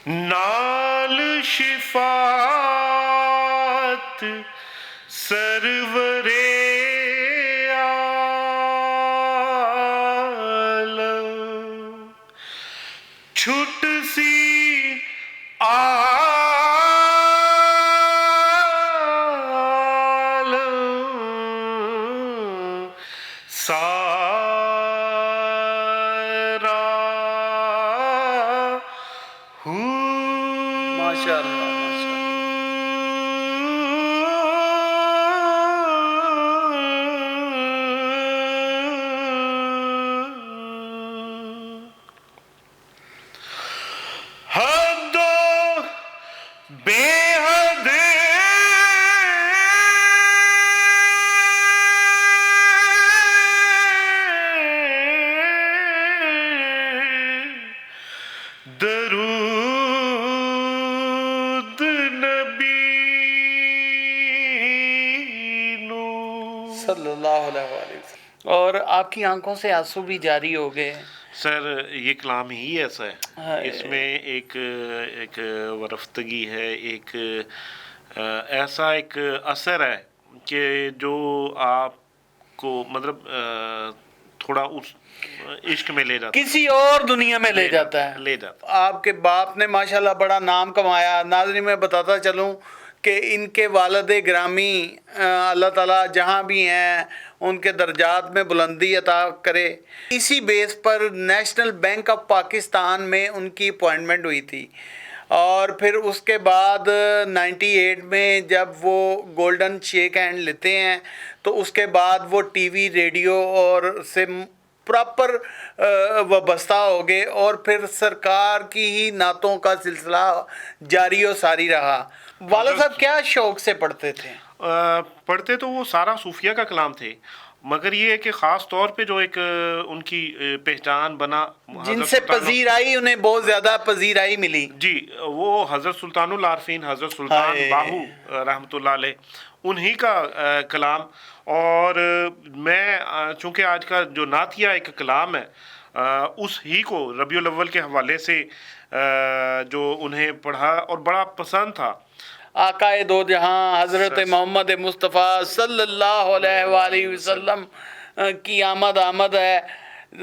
نال شفاعت سرورے عالم چھٹ سی عالم سارا ماشاء اللہ حد و بے حد درود نبی نو. صلی اللہ علیہ وسلم. اور آپ کی آنکھوں سے آنسو بھی جاری ہو گئے. سر یہ کلام ہی ایسا ہے، اس میں ایک ورفتگی ہے، ایک ایسا ایک اثر ہے کہ جو آپ کو مطلب تھوڑا اس عشق میں لے جاتا ہے، کسی اور دنیا میں لے جاتا ہے. آپ کے باپ نے ماشاءاللہ بڑا نام کمایا. ناظرین میں بتاتا چلوں کہ ان کے والد گرامی اللہ تعالیٰ جہاں بھی ہیں ان کے درجات میں بلندی عطا کرے. اسی بیس پر نیشنل بینک آف پاکستان میں ان کی اپوائنٹمنٹ ہوئی تھی، اور پھر اس کے بعد 98 میں جب وہ گولڈن شیک ہینڈ لیتے ہیں تو اس کے بعد وہ ٹی وی ریڈیو اور سے پراپر وابستہ ہو گئے، اور پھر سرکار کی ہی نعتوں کا سلسلہ جاری و ساری رہا. والد صاحب کیا شوق سے پڑھتے تھے؟ پڑھتے تو وہ سارا صوفیہ کا کلام تھے، مگر یہ ہے کہ خاص طور پہ جو ایک ان کی پہچان بنا جن سے پذیرائی انہیں بہت زیادہ پذیرائی ملی، جی، وہ حضرت سلطان العارفین حضرت سلطان باہو رحمۃ اللہ علیہ انہی کا کلام. اور میں چونکہ آج کا جو نعتیہ ایک کلام ہے اس ہی کو ربیع الاول کے حوالے سے جو انہیں پڑھا اور بڑا پسند تھا. آقا دو جہاں حضرت محمد مصطفیٰ صلی اللہ علیہ وآلہ وسلم کی آمد ہے،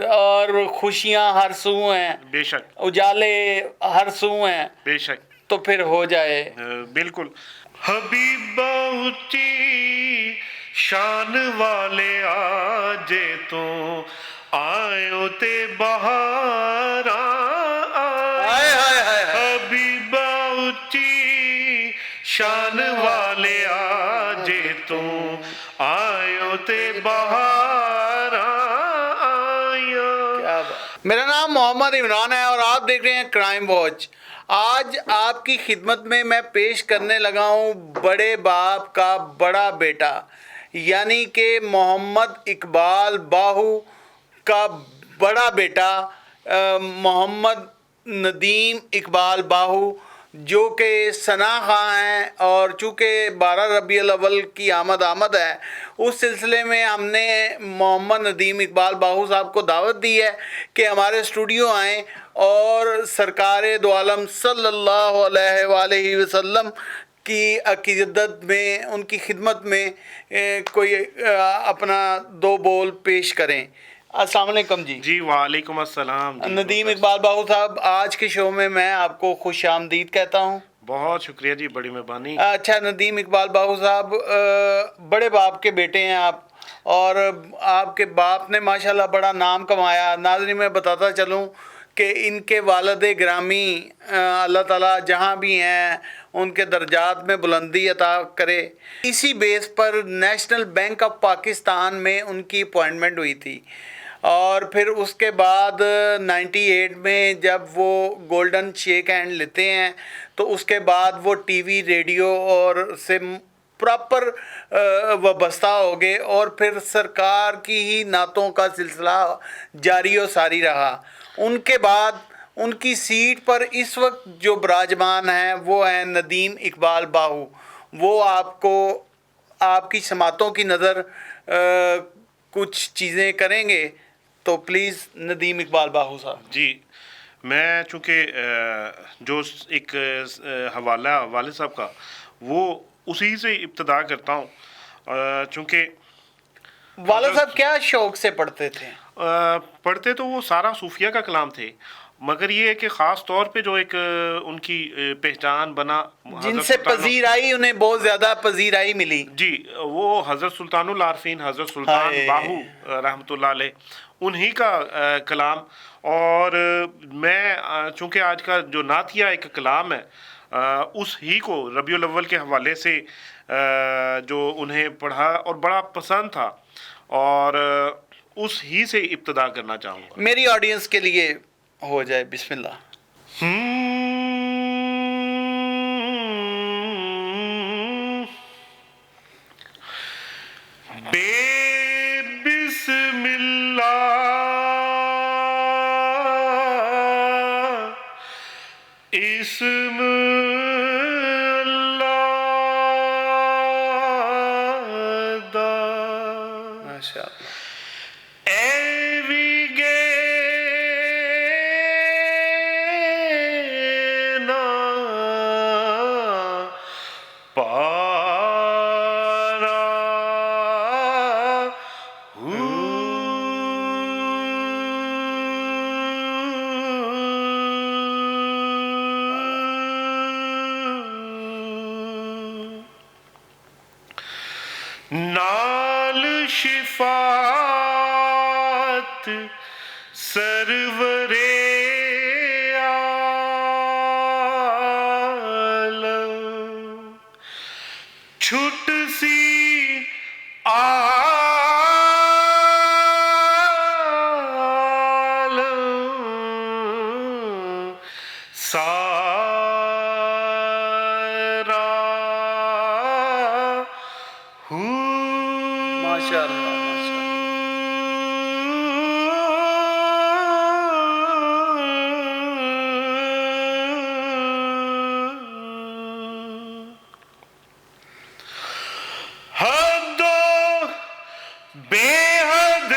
اور خوشیاں ہر سو ہیں، بے شک اجالے ہر سو ہیں، بے شک. تو پھر ہو جائے. بالکل. حبیبہ اچھی شان والے آجے تو آئیو تے بہاراں حبیبہ اچھی شان والے آجے تو آئیو تے بہاراں. میرا نام محمد عمران ہے اور آپ دیکھ رہے ہیں کرائم واچ. آج آپ کی خدمت میں پیش کرنے لگا ہوں بڑے باپ کا بڑا بیٹا، یعنی کہ محمد اقبال باہو کا بڑا بیٹا محمد ندیم اقبال باہو، جو کہ ثنا خواں ہیں. اور چونکہ 12 ربیع الاول کی آمد ہے، اس سلسلے میں ہم نے محمد ندیم اقبال باہو صاحب کو دعوت دی ہے کہ ہمارے اسٹوڈیو آئیں اور سرکار دو عالم صلی اللہ علیہ وآلہ وسلم کی عقیدت میں، ان کی خدمت میں کوئی اپنا دو بول پیش کریں. السلام علیکم. جی وعلیکم السلام. ندیم اقبال باہو صاحب، آج کے شو میں میں آپ کو خوش آمدید کہتا ہوں. بہت شکریہ جی، بڑی مہربانی. اچھا ندیم اقبال باہو صاحب، بڑے باپ کے بیٹے ہیں آپ، اور آپ کے باپ نے ماشاءاللہ بڑا نام کمایا. ناظرین میں بتاتا چلوں کہ ان کے والد گرامی اللہ تعالیٰ جہاں بھی ہیں ان کے درجات میں بلندی عطا کرے. اسی بیس پر نیشنل بینک آف پاکستان میں ان کی اپوائنٹمنٹ ہوئی تھی، اور پھر اس کے بعد 98 میں جب وہ گولڈن شیک ہینڈ لیتے ہیں تو اس کے بعد وہ ٹی وی ریڈیو اور سے پراپر وابستہ ہو گئے، اور پھر سرکار کی ہی نعتوں کا سلسلہ جاری و ساری رہا. ان کے بعد ان کی سیٹ پر اس وقت جو براجمان ہیں وہ ہیں ندیم اقبال باہو. وہ آپ کو آپ کی سماعتوں کی نظر کچھ چیزیں کریں گے، تو پلیز ندیم اقبال باہو صاحب. جی، میں چونکہ جو ایک حوالہ والد صاحب کا وہ اسی سے ابتدا کرتا ہوں، چونکہ والد صاحب کیا شوق سے پڑھتے تھے؟ پڑھتے تو وہ سارا صوفیہ کا کلام تھے، مگر یہ ہے کہ خاص طور پہ جو ایک ان کی پہچان بنا جن حضرت سے سلطان، پذیرائی انہیں بہت زیادہ پذیرائی ملی. جی وہ حضرت سلطان العارفین حضرت سلطان ہائے. باہو رحمۃ اللہ علیہ، انہی کا کلام. اور میں چونکہ آج کا جو نعتیہ ایک کلام ہے اس ہی کو ربیع الاول کے حوالے سے جو انہیں پڑھا اور بڑا پسند تھا، اور اس ہی سے ابتدا کرنا چاہوں گا. میری آڈینس کے لیے ہو جائے. بسم اللہ. بے بسم اللہ اسم اللہ دا ماشاء اللہ. ایوی گے نا پارا نال شفاعت سرور عالم چھٹ سی عالم سارا ماشاء اللہ. ماشاء اللہ. حد و بے حد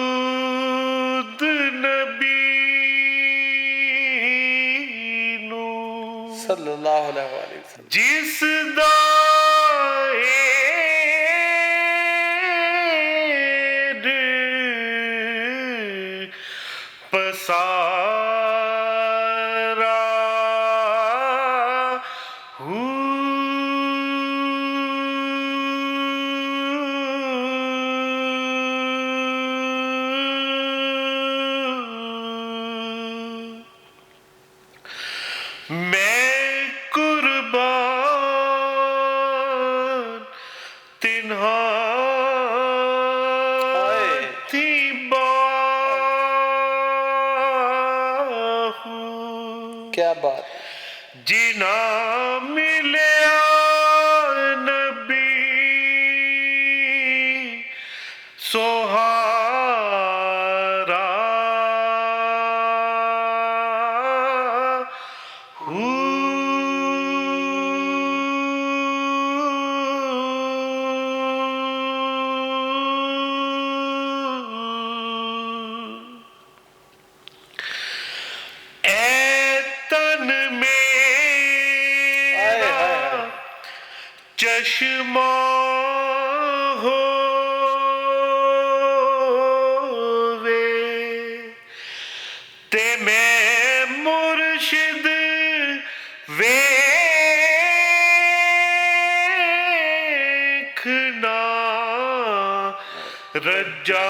درود نبی نو صلی اللہ علیہ وسلم. جس دا پسارا میں قربان تنہا تھی باہو کیا بات ہے. جنا ملیا نبی سہارا چشمہ ہووے تے میں مرشد ویکھنا رجا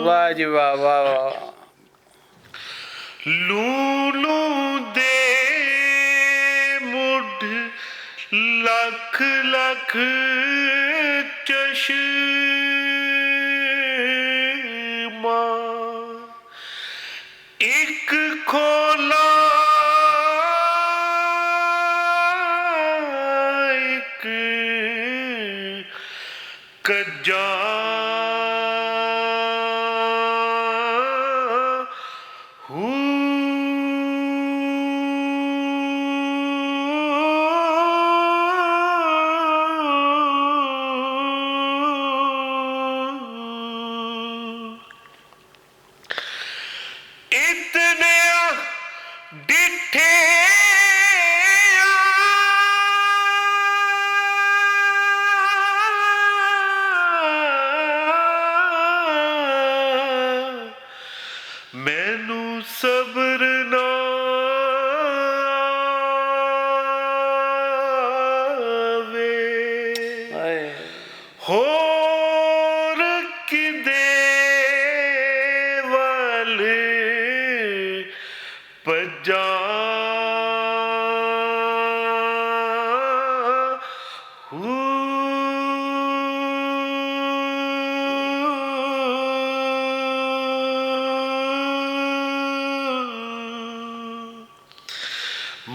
واہ جی واہ واہ واہ. لولو دے مڈھ لکھ لکھ چشمہ ایک کھولا کجا اتنے ڈٹھے مینو صبر نہ ہور کدے ول پجا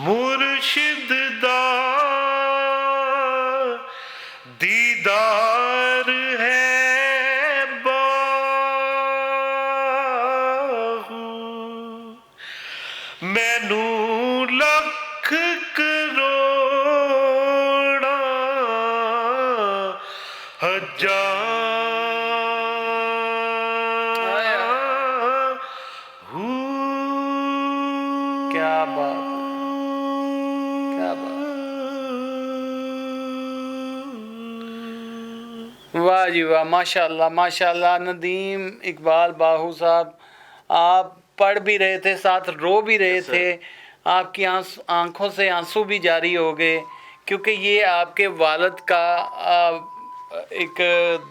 مرشد دا دیدار ہے باہو مینو لکھ کروڑا ہزار کیا بات، کیا بات، واہ جی واہ، ماشاء اللہ ماشاء اللہ۔ ندیم اقبال باہو صاحب، آپ پڑھ بھی رہے تھے، ساتھ رو بھی رہے تھے، آپ کی آنکھوں سے آنسو بھی جاری ہو گئے، کیونکہ یہ آپ کے والد کا ایک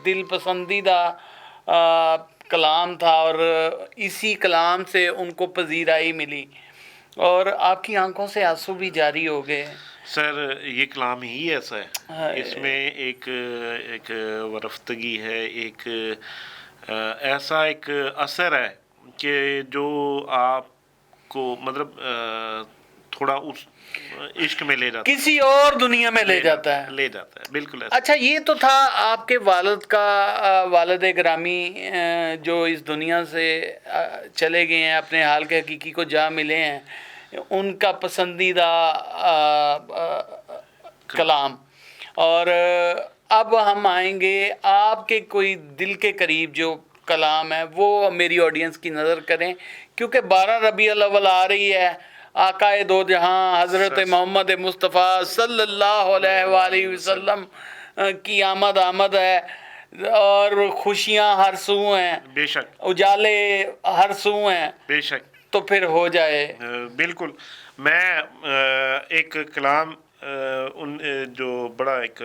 دل پسندیدہ کلام تھا، اور اسی کلام سے ان کو پذیرائی ملی، اور آپ کی آنکھوں سے آنسو بھی جاری ہو گئے۔ سر یہ کلام ہی ایسا ہے، اس میں ایک ورفتگی ہے، ایک ایسا ایک اثر ہے کہ جو آپ کو مطلب تھوڑا اس عشق میں لے جاتا ہے، کسی اور دنیا میں لے جاتا ہے، بالکل ایسا۔ اچھا یہ تو تھا آپ کے والد کا، والد گرامی جو اس دنیا سے چلے گئے ہیں، اپنے حال کے حقیقی کو جا ملے ہیں، ان کا پسندیدہ کلام، اور اب ہم آئیں گے آپ کے کوئی دل کے قریب جو کلام ہے وہ میری آڈینس کی نظر کریں، کیونکہ 12 ربیع الاول آ رہی ہے، آقا دو جہاں حضرت محمد مصطفیٰ صلی اللہ علیہ وآلہ وسلم کی آمد ہے، اور خوشیاں ہر سو ہیں، بے شک، اجالے ہر سو ہیں، بے شک، تو پھر ہو جائے۔ بالکل۔ میں ایک کلام ان جو بڑا ایک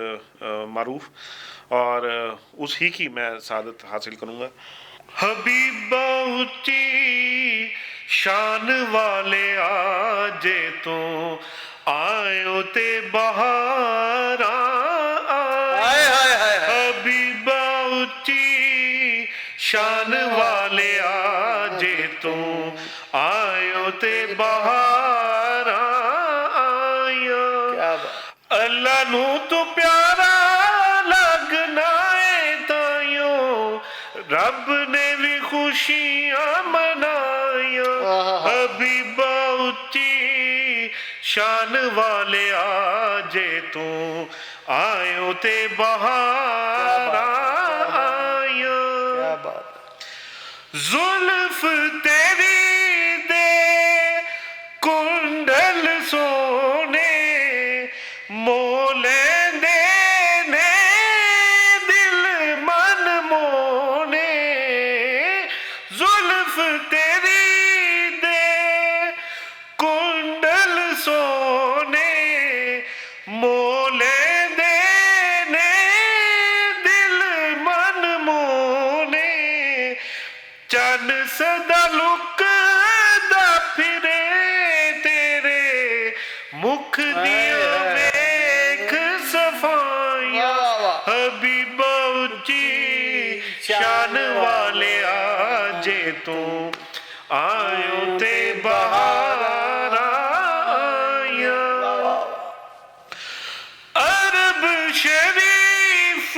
معروف اور اس ہی کی میں سعادت حاصل کروں گا۔ حبیبہ اچھی شان والے آجے تو آئیو تے بہاراں، حبیبہ اچھی شان والے آجے تو آئیو تے بہاراں، اللہ نو تو پیارا لگنا ہے تائیوں، رب نے بھی خوشیاں منائیاں، حبیبہ اچھی شان والے آجے تو آئیو تے بہاراں، زلف تیری دے کنڈل سونے مولے دینے دل من مونے، زلف تیری دے کنڈل سونے مولے دینے دل من مونے، چن سدا لکدا پھرے تیرے مکھ دیاں ویکھ صفائیاں، حبیبہ اچھی شان والے آجے تو آئیو تے بہاراں، عرب شریف